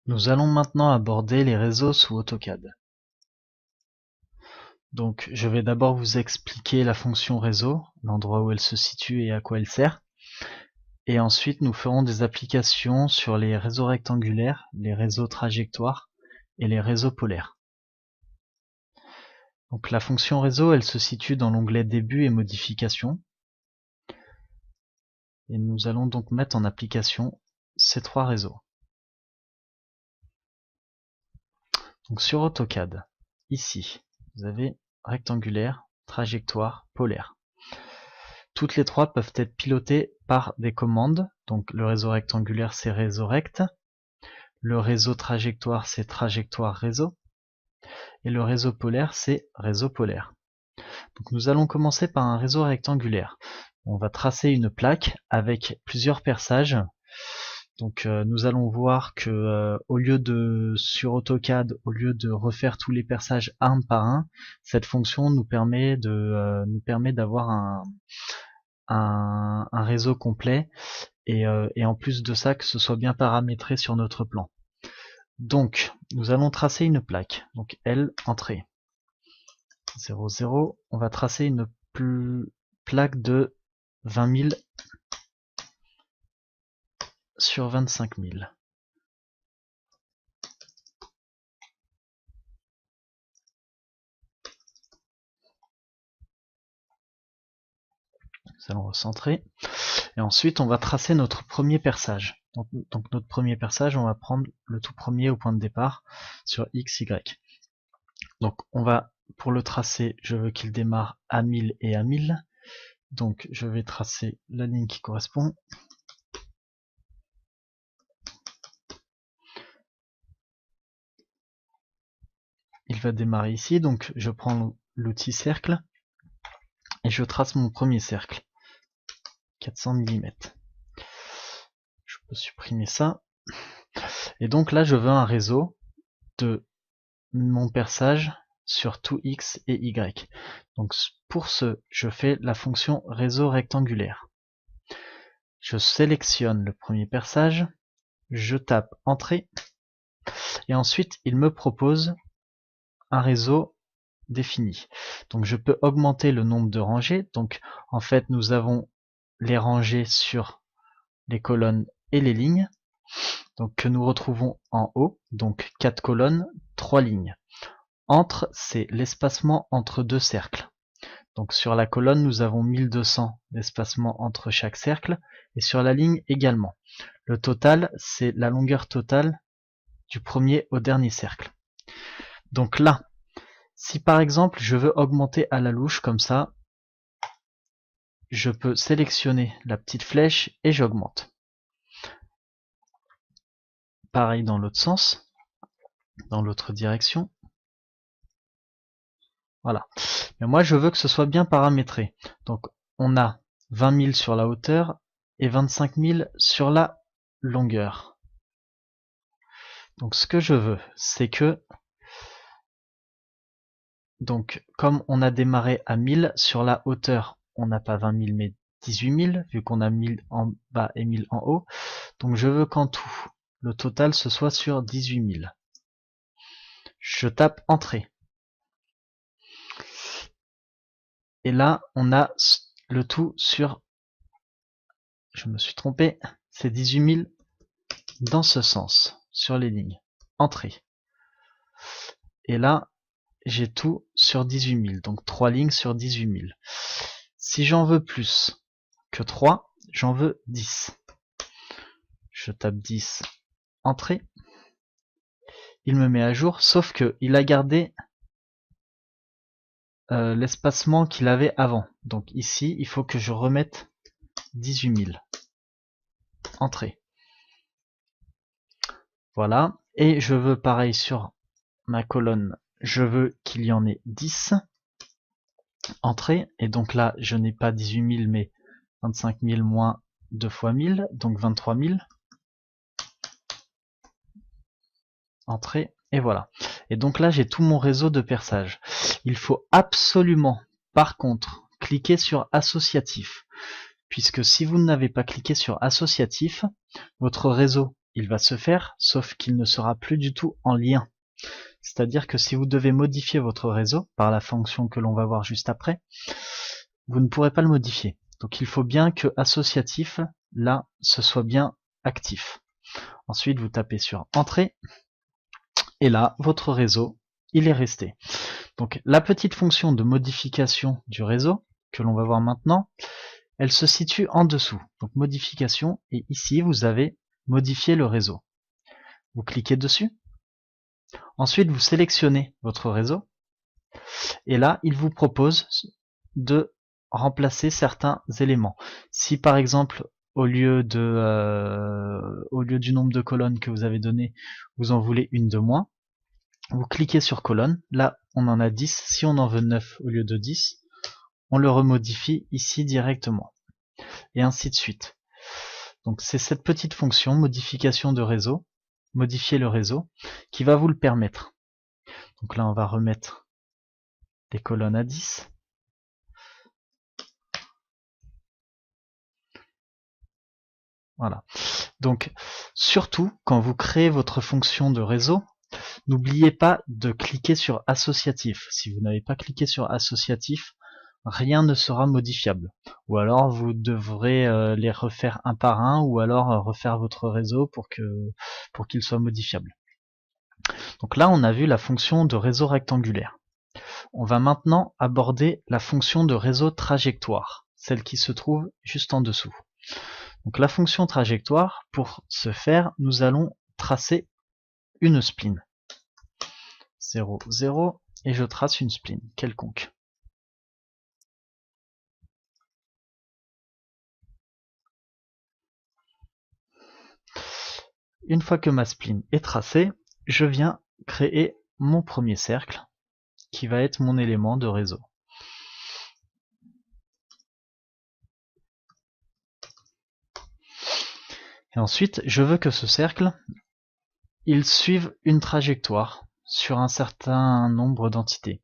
Nous allons maintenant aborder les réseaux sous AutoCAD. Donc, je vais d'abord vous expliquer la fonction réseau, l'endroit où elle se situe et à quoi elle sert. Et ensuite, nous ferons des applications sur les réseaux rectangulaires, les réseaux trajectoires et les réseaux polaires. Donc, la fonction réseau, elle se situe dans l'onglet Début et Modifications. Et nous allons donc mettre en application ces trois réseaux. Donc, sur AutoCAD, ici, vous avez rectangulaire, trajectoire, polaire. Toutes les trois peuvent être pilotées par des commandes. Donc le réseau rectangulaire c'est réseau rect, le réseau trajectoire c'est trajectoire réseau, et le réseau polaire c'est réseau polaire. Donc nous allons commencer par un réseau rectangulaire. On va tracer une plaque avec plusieurs perçages. Donc nous allons voir que sur AutoCAD, au lieu de refaire tous les perçages un par un, cette fonction nous permet d'avoir un réseau complet et en plus de ça que ce soit bien paramétré sur notre plan. Donc nous allons tracer une plaque. Donc L, entrée 0, 0. On va tracer une plaque de 20 000 sur 25 000. Nous allons recentrer. Et ensuite, on va tracer notre premier perçage. Donc notre premier perçage, on va prendre le tout premier au point de départ sur X, Y. Donc on va, pour le tracer, je veux qu'il démarre à 1000 et à 1000. Donc je vais tracer la ligne qui correspond. Il va démarrer ici, donc je prends l'outil cercle et je trace mon premier cercle. 400 mm. Je peux supprimer ça. Et donc là, je veux un réseau de mon perçage sur tout X et Y. Donc pour ce, je fais la fonction réseau rectangulaire. Je sélectionne le premier perçage, je tape Entrée, et ensuite il me propose un réseau défini. Donc je peux augmenter le nombre de rangées. Donc en fait, nous avons les rangées sur les colonnes et les lignes, donc que nous retrouvons en haut, donc 4 colonnes, 3 lignes. Entre, c'est l'espacement entre deux cercles. Donc sur la colonne, nous avons 1200 d'espacement entre chaque cercle, et sur la ligne également. Le total, c'est la longueur totale du premier au dernier cercle. Donc là, si par exemple je veux augmenter à la louche comme ça, je peux sélectionner la petite flèche et j'augmente. Pareil dans l'autre sens, dans l'autre direction. Voilà. Mais moi, je veux que ce soit bien paramétré. Donc, on a 20 000 sur la hauteur et 25 000 sur la longueur. Donc, ce que je veux, c'est que, donc, comme on a démarré à 1000 sur la hauteur, on n'a pas 20 000 mais 18 000, vu qu'on a 1000 en bas et 1000 en haut. Donc, je veux qu'en tout, le total ce soit sur 18 000. Je tape Entrée. Et là, on a le tout sur, je me suis trompé, c'est 18 000 dans ce sens, sur les lignes. Entrée. Et là, j'ai tout sur 18 000, donc 3 lignes sur 18 000. Si j'en veux plus que 3, j'en veux 10. Je tape 10, Entrée. Il me met à jour, sauf que il a gardé l'espacement qu'il avait avant. Donc ici, il faut que je remette 18 000. Entrée. Voilà. Et je veux pareil sur ma colonne, je veux qu'il y en ait 10. Entrée. Et donc là, je n'ai pas 18 000, mais 25 000 moins 2 fois 1000, donc 23 000. Entrée. Et voilà. Et donc là, j'ai tout mon réseau de perçage. Il faut absolument, par contre, cliquer sur associatif. Puisque si vous n'avez pas cliqué sur associatif, votre réseau il va se faire, sauf qu'il ne sera plus du tout en lien. C'est-à-dire que si vous devez modifier votre réseau par la fonction que l'on va voir juste après, vous ne pourrez pas le modifier. Donc il faut bien que associatif, là, ce soit bien actif. Ensuite, vous tapez sur Entrée, et là, votre réseau, il est resté. Donc la petite fonction de modification du réseau, que l'on va voir maintenant, elle se situe en dessous. Donc modification, et ici, vous avez modifié le réseau. Vous cliquez dessus. Ensuite, vous sélectionnez votre réseau. Et là, il vous propose de remplacer certains éléments. Si par exemple, au lieu du nombre de colonnes que vous avez donné, vous en voulez une de moins, vous cliquez sur colonne. Là, on en a 10. Si on en veut 9 au lieu de 10, on le remodifie ici directement. Et ainsi de suite. Donc c'est cette petite fonction, modification de réseau, modifier le réseau, qui va vous le permettre. Donc là, on va remettre des colonnes à 10. Voilà. Donc, surtout, quand vous créez votre fonction de réseau, n'oubliez pas de cliquer sur associatif. Si vous n'avez pas cliqué sur associatif, rien ne sera modifiable. Ou alors, vous devrez les refaire un par un, ou alors refaire votre réseau pour qu'il soit modifiable. Donc là, on a vu la fonction de réseau rectangulaire. On va maintenant aborder la fonction de réseau trajectoire, celle qui se trouve juste en dessous. Donc la fonction trajectoire, pour ce faire, nous allons tracer une spline. 0, 0, et je trace une spline quelconque. Une fois que ma spline est tracée, je viens créer mon premier cercle, qui va être mon élément de réseau. Et ensuite, je veux que ce cercle, il suive une trajectoire sur un certain nombre d'entités.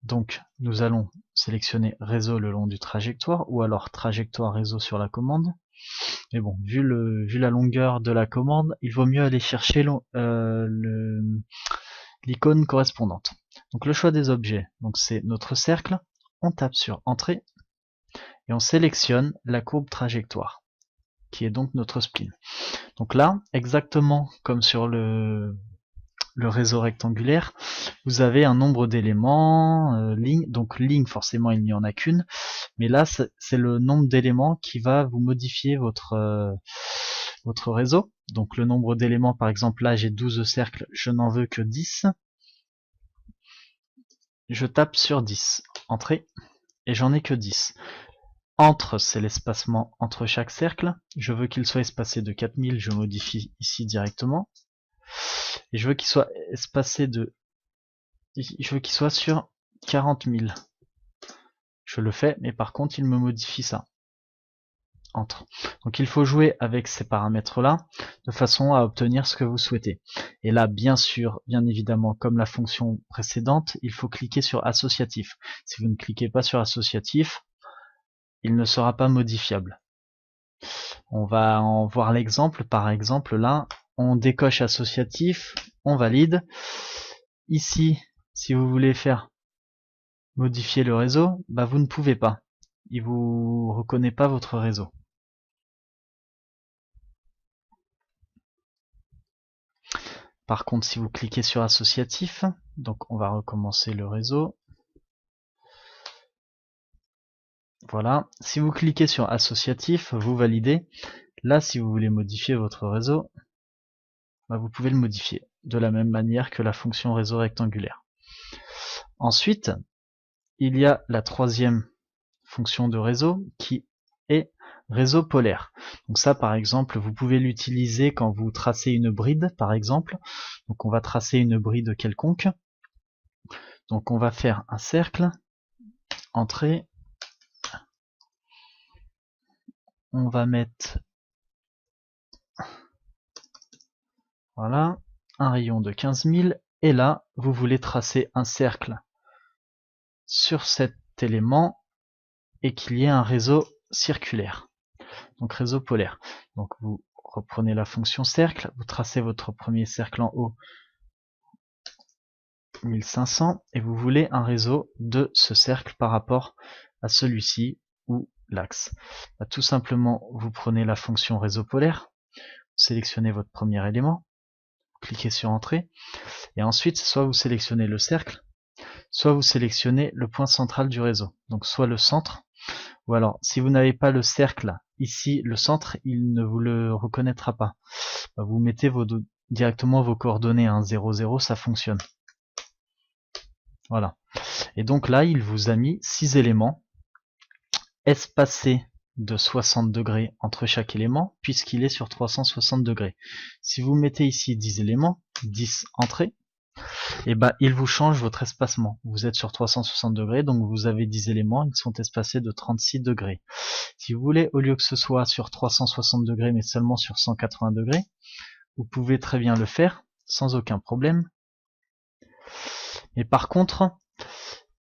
Donc, nous allons sélectionner réseau le long du trajectoire, ou alors trajectoire réseau sur la commande. Mais bon, vu la longueur de la commande, il vaut mieux aller chercher l'icône correspondante. Donc le choix des objets, donc c'est notre cercle. On tape sur Entrée et on sélectionne la courbe trajectoire, qui est donc notre spline. Donc là, exactement comme sur le réseau rectangulaire, vous avez un nombre d'éléments, lignes. Donc ligne, forcément, il n'y en a qu'une. Mais là, c'est le nombre d'éléments qui va vous modifier votre réseau. Donc le nombre d'éléments, par exemple, là, j'ai 12 cercles, je n'en veux que 10. Je tape sur 10, Entrée, et j'en ai que 10. Entre, c'est l'espacement entre chaque cercle. Je veux qu'il soit espacé de 4000, je modifie ici directement. Et je veux qu'il soit espacé je veux qu'il soit sur 40 000. Je le fais, mais par contre, il me modifie ça. Entre. Donc il faut jouer avec ces paramètres-là, de façon à obtenir ce que vous souhaitez. Et là, bien sûr, bien évidemment, comme la fonction précédente, il faut cliquer sur associatif. Si vous ne cliquez pas sur associatif, il ne sera pas modifiable. On va en voir l'exemple. Par exemple, là, on décoche associatif, on valide. Ici, si vous voulez faire modifier le réseau, bah vous ne pouvez pas. Il vous reconnaît pas votre réseau. Par contre, si vous cliquez sur associatif, donc on va recommencer le réseau. Voilà. Si vous cliquez sur associatif, vous validez. Là, si vous voulez modifier votre réseau, bah vous pouvez le modifier de la même manière que la fonction réseau rectangulaire. Ensuite, il y a la troisième fonction de réseau qui est réseau polaire. Donc ça, par exemple, vous pouvez l'utiliser quand vous tracez une bride, par exemple. Donc on va tracer une bride quelconque. Donc on va faire un cercle, Entrée. On va mettre, voilà, un rayon de 15 000. Et là, vous voulez tracer un cercle sur cet élément et qu'il y ait un réseau circulaire. Donc réseau polaire. Donc vous reprenez la fonction cercle, vous tracez votre premier cercle en haut, 1500, et vous voulez un réseau de ce cercle par rapport à celui-ci ou l'axe. Tout simplement, vous prenez la fonction réseau polaire, sélectionnez votre premier élément, cliquez sur entrée, et ensuite soit vous sélectionnez le cercle, soit vous sélectionnez le point central du réseau, donc soit le centre, ou alors si vous n'avez pas le cercle ici, le centre, il ne vous le reconnaîtra pas. Vous mettez directement vos coordonnées, 0, 0, ça fonctionne. Voilà. Et donc là, il vous a mis 6 éléments espacés de 60 degrés entre chaque élément, puisqu'il est sur 360 degrés. Si vous mettez ici 10 éléments, 10 entrées, et il vous change votre espacement. Vous êtes sur 360 degrés, donc vous avez 10 éléments, ils sont espacés de 36 degrés. Si vous voulez, au lieu que ce soit sur 360 degrés, mais seulement sur 180 degrés, vous pouvez très bien le faire, sans aucun problème. Et par contre,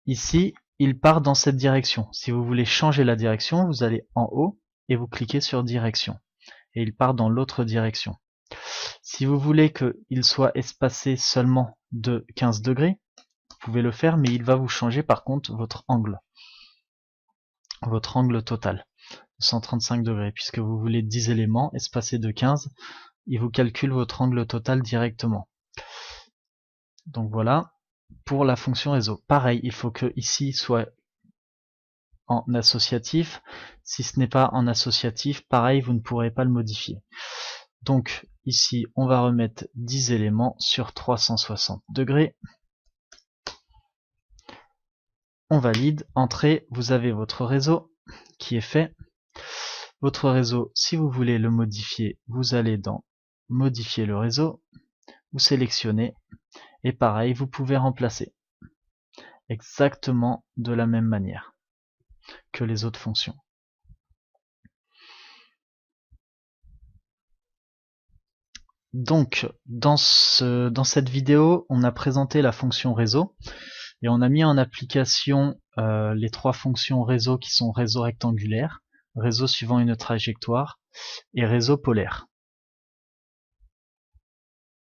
ici, il part dans cette direction. Si vous voulez changer la direction, vous allez en haut et vous cliquez sur direction. Et il part dans l'autre direction. Si vous voulez qu'il soit espacé seulement de 15 degrés, vous pouvez le faire, mais il va vous changer par contre votre angle total, 135 degrés, puisque vous voulez 10 éléments espacés de 15, il vous calcule votre angle total directement. Donc voilà, pour la fonction réseau. Pareil, il faut que ici soit en associatif. Si ce n'est pas en associatif, pareil, vous ne pourrez pas le modifier. Donc ici, on va remettre 10 éléments sur 360 degrés. On valide, entrée, vous avez votre réseau qui est fait. Votre réseau, si vous voulez le modifier, vous allez dans modifier le réseau, vous sélectionnez, et pareil, vous pouvez remplacer exactement de la même manière que les autres fonctions. Donc, dans cette vidéo, on a présenté la fonction réseau, et on a mis en application les 3 fonctions réseau qui sont réseau rectangulaire, réseau suivant une trajectoire, et réseau polaire.